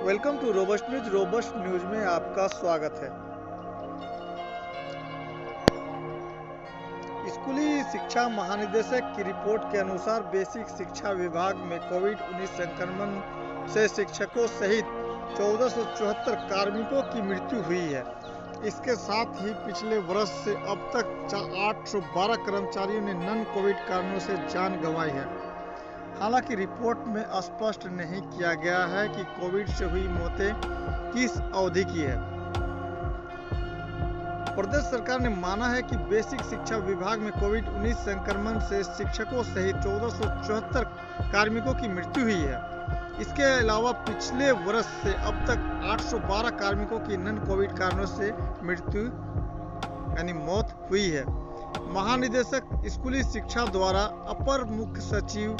Welcome to robust news. Robust news में आपका स्वागत है। स्कूली शिक्षा महानिदेशक की रिपोर्ट के अनुसार बेसिक शिक्षा विभाग में कोविड-19 संक्रमण से शिक्षकों सहित 1474 कार्मिकों की मृत्यु हुई है। इसके साथ ही पिछले वर्ष से अब तक 812 कर्मचारियों ने नॉन कोविड कारणों से जान गंवाई है। हालांकि रिपोर्ट में स्पष्ट नहीं किया गया है कि कोविड से हुई मौतें किस अवधि की है। प्रदेश सरकार ने माना है कि बेसिक शिक्षा विभाग में कोविड-19 संक्रमण से शिक्षकों सहित 1474 कार्मिकों की मृत्यु हुई है। इसके अलावा पिछले वर्ष से अब तक 812 कार्मिकों की नॉन कोविड कारणों से मृत्यु यानी मौत हुई है। महानिदेशक स्कूली शिक्षा द्वारा अपर मुख्य सचिव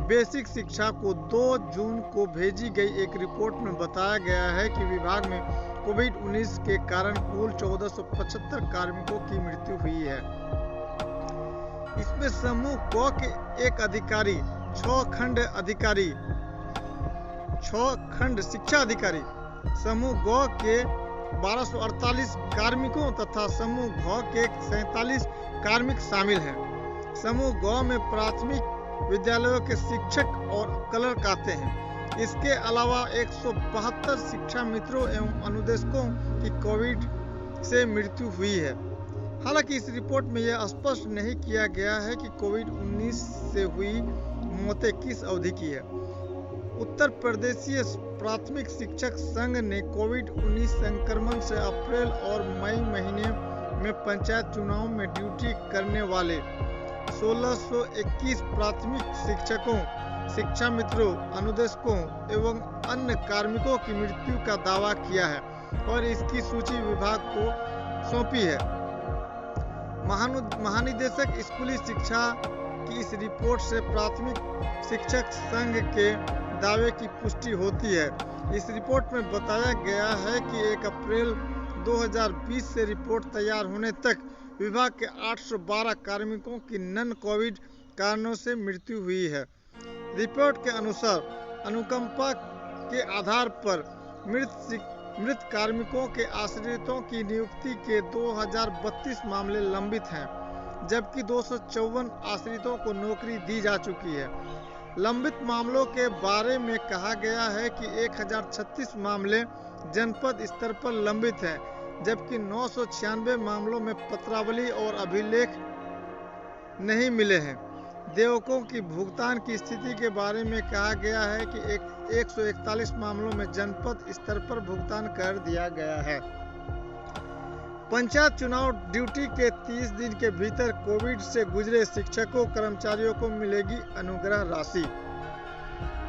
बेसिक शिक्षा को 2 जून को भेजी गई एक रिपोर्ट में बताया गया है कि विभाग में कोविड-19 के कारण कुल 1475 कार्मिकों की मृत्यु हुई है। इसमें समूह क के एक अधिकारी, 6 खंड शिक्षा अधिकारी, समूह ग के 1248 कार्मिकों तथा समूह घ के 47 कार्मिक शामिल हैं। समूह ग में प्राथमिक विद्यालयों के शिक्षक और क्लर्क आते हैं। इसके अलावा 172 शिक्षा मित्रों एवं अनुदेशकों की कोविड से मृत्यु हुई है। हालांकि इस रिपोर्ट में यह स्पष्ट नहीं किया गया है कि कोविड-19 से हुई मौतें किस अवधि की है। उत्तर प्रदेशीय प्राथमिक शिक्षक संघ ने कोविड-19 संक्रमण से अप्रैल और मई महीने में पंचायत चुनाव में ड्यूटी करने वाले 1621 प्राथमिक शिक्षकों, शिक्षा मित्रों, अनुदेशकों एवं अन्य कार्मिकों की मृत्यु का दावा किया है और इसकी सूची विभाग को सौंपी है। महानिदेशक स्कूली शिक्षा की इस रिपोर्ट से प्राथमिक शिक्षक संघ के दावे की पुष्टि होती है। इस रिपोर्ट में बताया गया है कि 1 अप्रैल 2020 से रिपोर्ट तैयार होने तक विभाग के 812 कार्मिकों की नॉन कोविड कारणों से मृत्यु हुई है। रिपोर्ट के अनुसार अनुकंपा के आधार पर मृत कार्मिकों के आश्रितों की नियुक्ति के 2032 मामले लंबित हैं, जबकि 254 आश्रितों को नौकरी दी जा चुकी है। लंबित मामलों के बारे में कहा गया है कि 1036 मामले जनपद स्तर पर लंबित हैं, जबकि 996 मामलों में पत्रावली और अभिलेख नहीं मिले हैं। देयकों की भुगतान की स्थिति के बारे में कहा गया है कि 141 मामलों में जनपद स्तर पर भुगतान कर दिया गया है। पंचायत चुनाव ड्यूटी के 30 दिन के भीतर कोविड से गुजरे शिक्षकों कर्मचारियों को मिलेगी अनुग्रह राशि।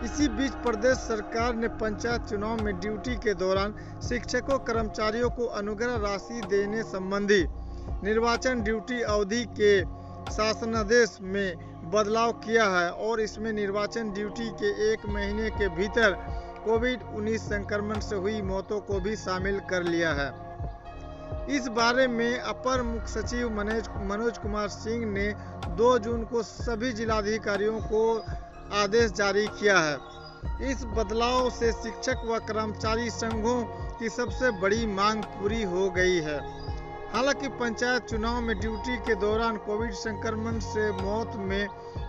इसी बीच प्रदेश सरकार ने पंचायत चुनाव में ड्यूटी के दौरान शिक्षकों कर्मचारियों को अनुग्रह राशि देने संबंधी निर्वाचन ड्यूटी अवधि के शासनादेश में बदलाव किया है और इसमें निर्वाचन ड्यूटी के 1 महीने के भीतर कोविड-19 संक्रमण से हुई मौतों को भी शामिल कर लिया है। इस बारे में अपर मुख्य सचिव मनोज कुमार सिंह ने 2 जून को सभी जिलाधिकारियों को आदेश जारी किया है। इस बदलाव से शिक्षक व कर्मचारी संघों की सबसे बड़ी मांग पूरी हो गई है। हालांकि पंचायत चुनाव में ड्यूटी के दौरान कोविड संक्रमण से मौत में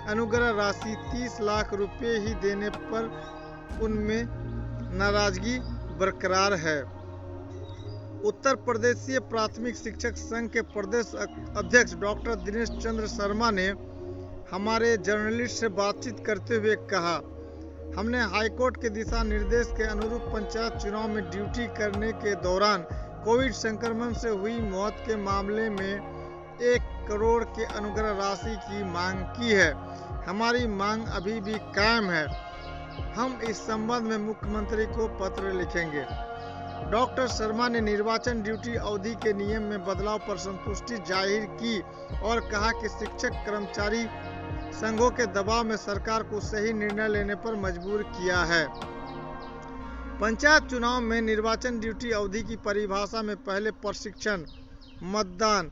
अनुग्रह राशि 30 लाख रुपए ही देने पर उनमें नाराजगी बरकरार है। उत्तर प्रदेशीय प्राथमिक शिक्षक संघ के प्रदेश अध्यक्ष डॉक्टर दिनेश चंद्र शर्मा ने हमारे जर्नलिस्ट से बातचीत करते हुए कहा, हमने हाईकोर्ट के दिशा निर्देश के अनुरूप पंचायत चुनाव में ड्यूटी करने के दौरान कोविड संक्रमण से हुई मौत के मामले में 1 करोड़ के अनुग्रह राशि की मांग की है। हमारी मांग अभी भी कायम है। हम इस संबंध में मुख्यमंत्री को पत्र लिखेंगे। डॉक्टर शर्मा ने निर्वाचन ड्यूटी अवधि के नियम में बदलाव पर संतुष्टि जाहिर की और कहा कि शिक्षक कर्मचारी संघों के दबाव में सरकार को सही निर्णय लेने पर मजबूर किया है। पंचायत चुनाव में निर्वाचन ड्यूटी अवधि की परिभाषा में पहले प्रशिक्षण, मतदान,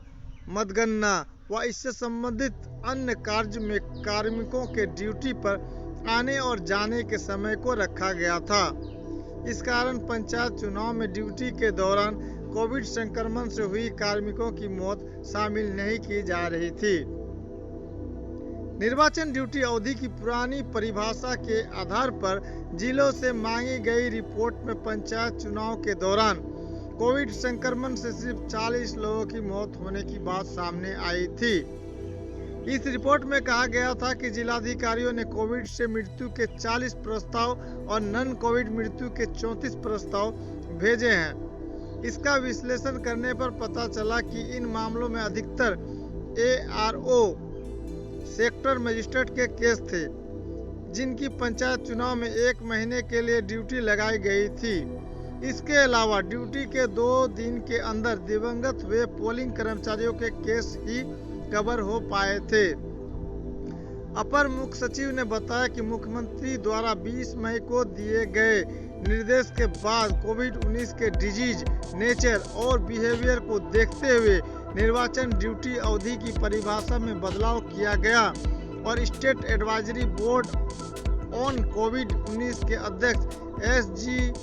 मतगणना व इससे संबंधित अन्य कार्य में कार्मिकों के ड्यूटी पर आने और जाने के समय को रखा गया था। इस कारण पंचायत चुनाव में ड्यूटी के दौरान कोविड संक्रमण से हुई कार्मिकों की मौत शामिल नहीं की जा रही थी। निर्वाचन ड्यूटी अवधि की पुरानी परिभाषा के आधार पर जिलों से मांगी गई रिपोर्ट में पंचायत चुनाव के दौरान कोविड संक्रमण से सिर्फ 40 लोगों की मौत होने की बात सामने आई थी। इस रिपोर्ट में कहा गया था कि जिलाधिकारियों ने कोविड से मृत्यु के 40 प्रस्ताव और नॉन कोविड मृत्यु के 34 प्रस्ताव भेजे हैं। इसका विश्लेषण करने पर पता चला कि इन मामलों में अधिकतर ARO सेक्टर मजिस्ट्रेट के केस थे, जिनकी पंचायत चुनाव में 1 महीने के लिए ड्यूटी लगाई गई थी। इसके अलावा ड्यूटी के 2 दिन के अंदर दिवंगत हुए पोलिंग कर्मचारियों के केस ही कवर हो पाए थे। अपर मुख्य सचिव ने बताया कि मुख्यमंत्री द्वारा 20 मई को दिए गए निर्देश के बाद कोविड-19 के डिजीज नेचर और बिहेवियर को देखते हुए निर्वाचन ड्यूटी अवधि की परिभाषा में बदलाव किया गया और स्टेट एडवाइजरी बोर्ड ऑन कोविड-19 के अध्यक्ष SGPGI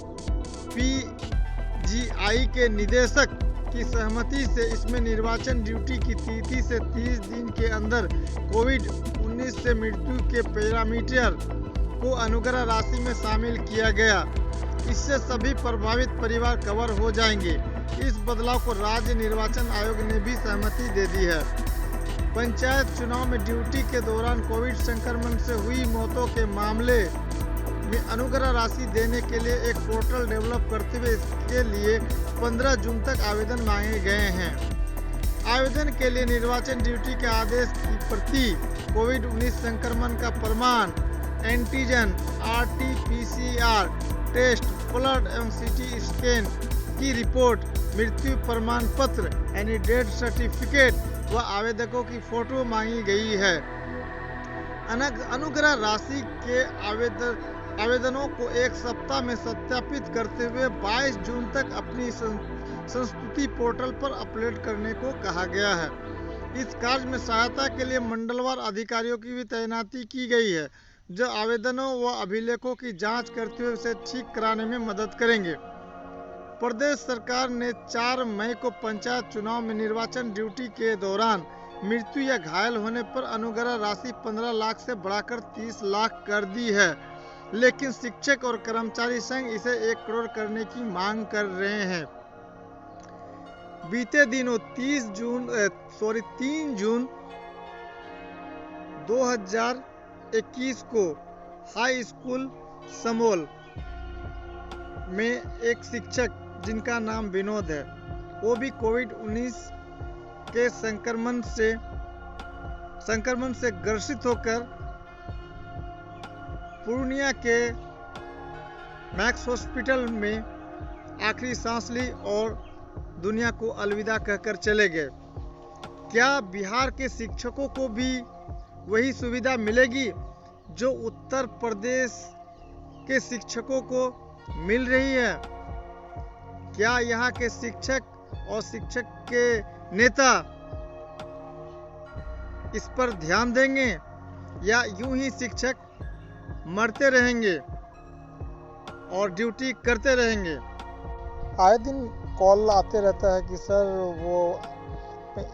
के निदेशक की सहमति से इसमें निर्वाचन ड्यूटी की तिथि से 30 दिन के अंदर कोविड-19 से मृत्यु के पैरामीटर को अनुग्रह राशि में शामिल किया गया। इससे सभी प्रभावित परिवार कवर हो जाएंगे। इस बदलाव को राज्य निर्वाचन आयोग ने भी सहमति दे दी है। पंचायत चुनाव में ड्यूटी के दौरान कोविड संक्रमण से हुई मौतों के मामले में अनुग्रह राशि देने के लिए एक पोर्टल डेवलप करते हुए इसके लिए 15 जून तक आवेदन मांगे गए हैं। आवेदन के लिए निर्वाचन ड्यूटी के आदेश की प्रति, कोविड-19 संक्रमण का प्रमाण, एंटीजन, RT-PCR टेस्ट, ब्लड एवं CT स्कैन की रिपोर्ट, मृत्यु प्रमाण पत्र यानी डेथ सर्टिफिकेट व आवेदकों की फोटो मांगी गई है। अनुग्रह राशि के आवेदनों को 1 सप्ताह में सत्यापित करते हुए 22 जून तक अपनी संस्तुति पोर्टल पर अपलोड करने को कहा गया है। इस कार्य में सहायता के लिए मंडलवार अधिकारियों की भी तैनाती की गई है, जो आवेदनों व अभिलेखों की जांच करते हुए उसे ठीक कराने में मदद करेंगे। प्रदेश सरकार ने 4 मई को पंचायत चुनाव में निर्वाचन ड्यूटी के दौरान मृत्यु या घायल होने पर अनुग्रह राशि 15 लाख से बढ़ाकर 30 लाख कर दी है, लेकिन शिक्षक और कर्मचारी संघ इसे 1 करोड़ करने की मांग कर रहे हैं। बीते दिनों 3 जून 2021 को हाई स्कूल समोल में एक शिक्षक जिनका नाम विनोद है, वो भी कोविड-19 के संक्रमण से ग्रसित होकर पूर्णिया के मैक्स हॉस्पिटल में आखिरी सांस ली और दुनिया को अलविदा कहकर चले गए। क्या बिहार के शिक्षकों को भी वही सुविधा मिलेगी जो उत्तर प्रदेश के शिक्षकों को मिल रही है? क्या यहाँ के शिक्षक और शिक्षक के नेता इस पर ध्यान देंगे या यूं ही शिक्षक मरते रहेंगे और ड्यूटी करते रहेंगे? आए दिन कॉल आते रहता है कि सर वो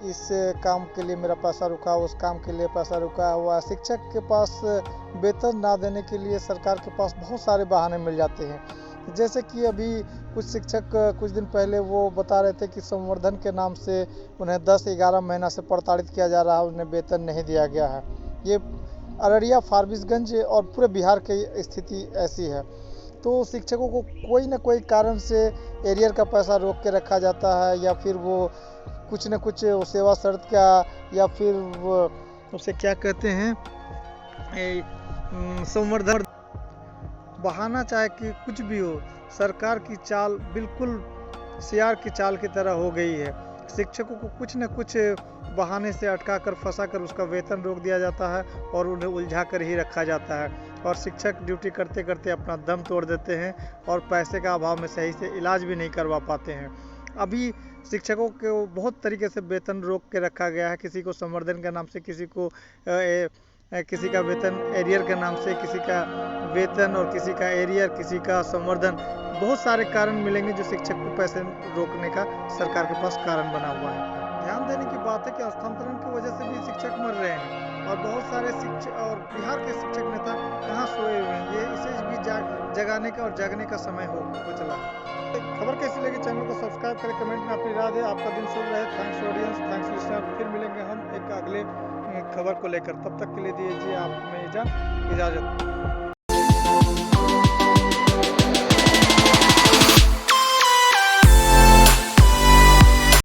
इस काम के लिए मेरा पैसा रुका, उस काम के लिए पैसा रुका हुआ। शिक्षक के पास वेतन ना देने के लिए सरकार के पास बहुत सारे बहाने मिल जाते हैं। जैसे कि अभी कुछ शिक्षक कुछ दिन पहले वो बता रहे थे कि संवर्धन के नाम से उन्हें 10-11 महीना से प्रताड़ित किया जा रहा है, उन्हें वेतन नहीं दिया गया है। ये अररिया, फारबिसगंज और पूरे बिहार की स्थिति ऐसी है। तो शिक्षकों को कोई ना कोई कारण से एरियर का पैसा रोक के रखा जाता है, या फिर वो कुछ न कुछ सेवा शर्त का, या फिर वो उसे क्या कहते हैं, संवर्धन बहाना, चाहे कि कुछ भी हो। सरकार की चाल बिल्कुल सियार की चाल की तरह हो गई है। शिक्षकों को कुछ न कुछ बहाने से अटका कर, फंसा कर उसका वेतन रोक दिया जाता है और उन्हें उलझा कर ही रखा जाता है। और शिक्षक ड्यूटी करते करते अपना दम तोड़ देते हैं और पैसे का अभाव में सही से इलाज भी नहीं करवा पाते हैं। अभी शिक्षकों को बहुत तरीके से वेतन रोक के रखा गया है। किसी को संवर्धन के नाम से, किसी का वेतन एरियर के नाम से, किसी का वेतन और किसी का एरियर, किसी का संवर्धन, बहुत सारे कारण मिलेंगे जो शिक्षक को पैसे रोकने का सरकार के पास कारण बना हुआ है। ध्यान देने की बात है कि स्थानांतरण की वजह से भी शिक्षक मर रहे हैं और बहुत सारे शिक्षक और बिहार के शिक्षक नेता कहाँ सोए हुए हैं, ये इसे भी जगाने का और जागने का समय हो चला है। खबर कैसी लगी चैनल को सब्सक्राइब करें, कमेंट में अपनी राय दें। आपका दिन शुभ रहे। Thanks audience, thanks listener. फिर मिलेंगे हम एक अगले खबर को लेकर, तब तक के लिए दीजिए आप हमें इजाजत।